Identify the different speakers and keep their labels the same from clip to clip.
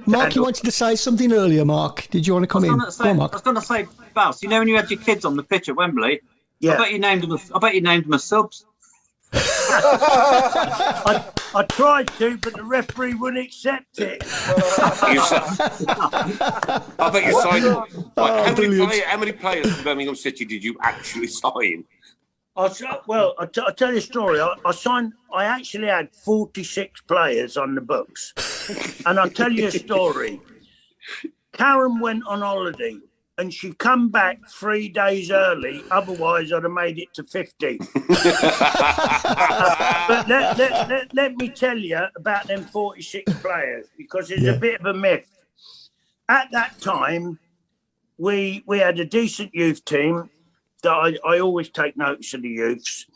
Speaker 1: Mark, you wanted to say something earlier, Mark. Did you want to come in? Go on, Mark.
Speaker 2: I was going to say, Bass, you know when you had your kids on the pitch at Wembley?
Speaker 3: Yeah.
Speaker 2: I bet you named them as subs.
Speaker 3: I tried to, but the referee wouldn't accept it.
Speaker 4: I bet you signed. How many players from Birmingham City did you actually sign?
Speaker 3: I'll tell you a story. I actually had 46 players on the books. And I'll tell you a story. Karen went on holiday and she come back 3 days early. Otherwise, I'd have made it to 50. But let me tell you about them 46 players, because it's a bit of a myth. At that time, we had a decent youth team. That I always take notice of the youths.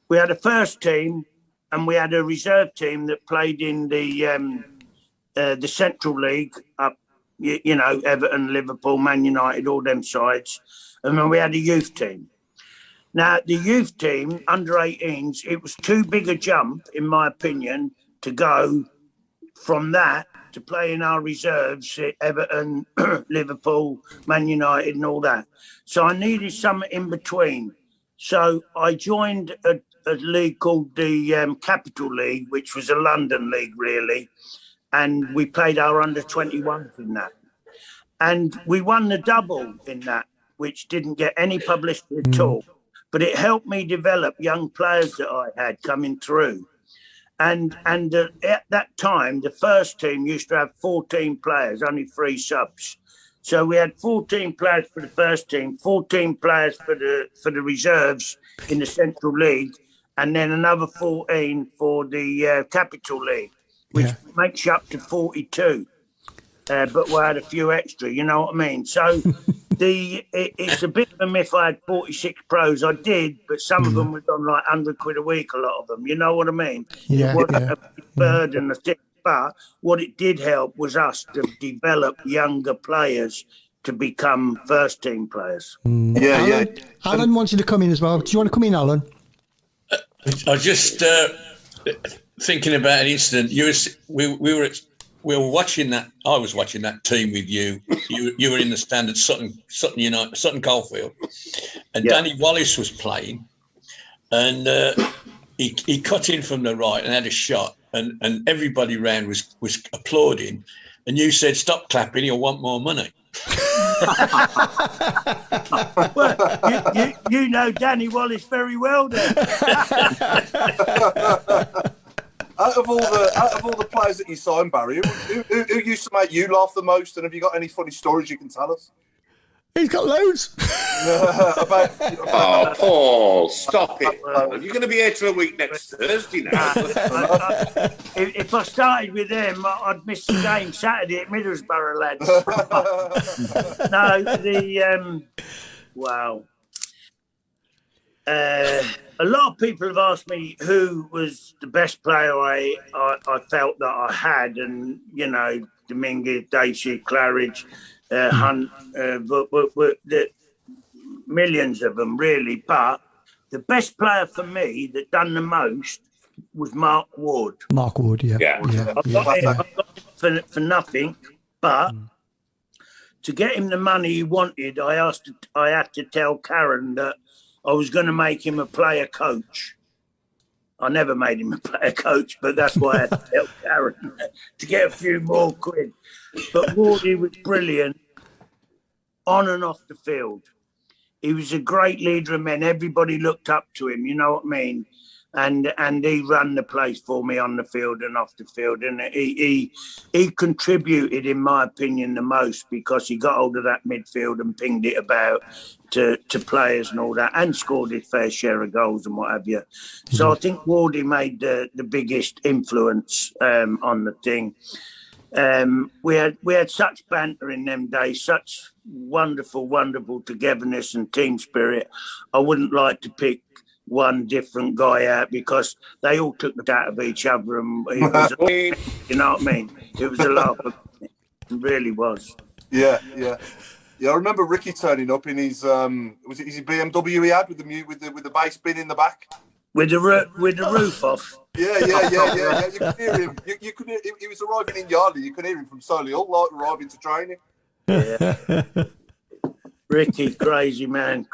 Speaker 3: We had a first team and we had a reserve team that played in the Central League up, you know, Everton, Liverpool, Man United, all them sides. And then we had a youth team. Now, the youth team, under 18s, it was too big a jump, in my opinion, to go from that to play in our reserves at Everton, Liverpool, Man United and all that. So I needed something in between. So I joined a league called the Capital League, which was a London league, really. And we played our under-21s in that. And we won the double in that, which didn't get any publicity at all. But it helped me develop young players that I had coming through. And at that time, the first team used to have 14 players, only 3 subs. So we had 14 players for the first team, 14 players for the reserves in the Central League, and then another 14 for the Capital League, which makes you up to 42. But we had a few extra, you know what I mean? So it's a bit of a myth I had 46 pros. I did, but some of them was on like 100 quid a week, a lot of them. You know what I mean?
Speaker 1: Yeah,
Speaker 3: it wasn't a big burden, but what it did help was us to develop younger players to become first-team players.
Speaker 1: Alan wanted to come in as well. Do you want to come in, Alan?
Speaker 5: I was just thinking about an incident. We were watching that. I was watching that team with you. You were in the stand at Sutton United, Sutton Coldfield, and Danny Wallace was playing, and he cut in from the right and had a shot, and everybody round was applauding, and you said, "Stop clapping, you'll want more money."
Speaker 3: Well, you know Danny Wallace very well, then.
Speaker 6: Out of all the players that you signed, Barry, who used to make you laugh the most? And have you got any funny stories you can tell us?
Speaker 1: He's got loads.
Speaker 4: Oh, Paul, stop it. You're going to be here till a week next Thursday now.
Speaker 3: If I started with them, I'd miss the game Saturday at Middlesbrough, lads. No, wow. A lot of people have asked me who was the best player I felt that I had, and you know, Dominguez, Dacey, Claridge, Hunt, the millions of them really. But the best player for me that done the most was Mark Ward.
Speaker 1: Mark Ward, yeah.
Speaker 3: I got it for nothing, but to get him the money he wanted, I had to tell Karen that I was going to make him a player coach. I never made him a player coach, but that's why I had to tell Karen to get a few more quid. But Wardy was brilliant on and off the field. He was a great leader of men. Everybody looked up to him, you know what I mean? And he ran the place for me on the field and off the field. And he contributed, in my opinion, the most, because he got hold of that midfield and pinged it about to players and all that, and scored his fair share of goals and what have you. So I think Wardy made the biggest influence on the thing. We had such banter in them days, such wonderful togetherness and team spirit. I wouldn't like to pick one different guy out, because they all took the out of each other, and it was you know what I mean? It was a laugh. It really was.
Speaker 6: Yeah. I remember Ricky turning up in his his BMW he had with the bass bin in the back,
Speaker 3: with the roof off.
Speaker 6: Yeah. You could hear him. You could hear, he was arriving in Yardley. You could hear him from Solihull, like arriving to training.
Speaker 3: Yeah. Ricky, crazy man.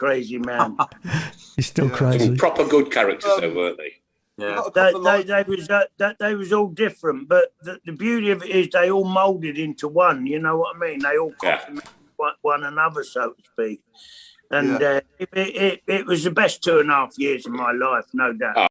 Speaker 1: He's still crazy.
Speaker 4: Some proper good characters, though, weren't they?
Speaker 2: Yeah.
Speaker 3: They was all different, but the beauty of it is they all moulded into one. You know what I mean? They all complemented one another, so to speak. And it was the best 2.5 years of my life, no doubt.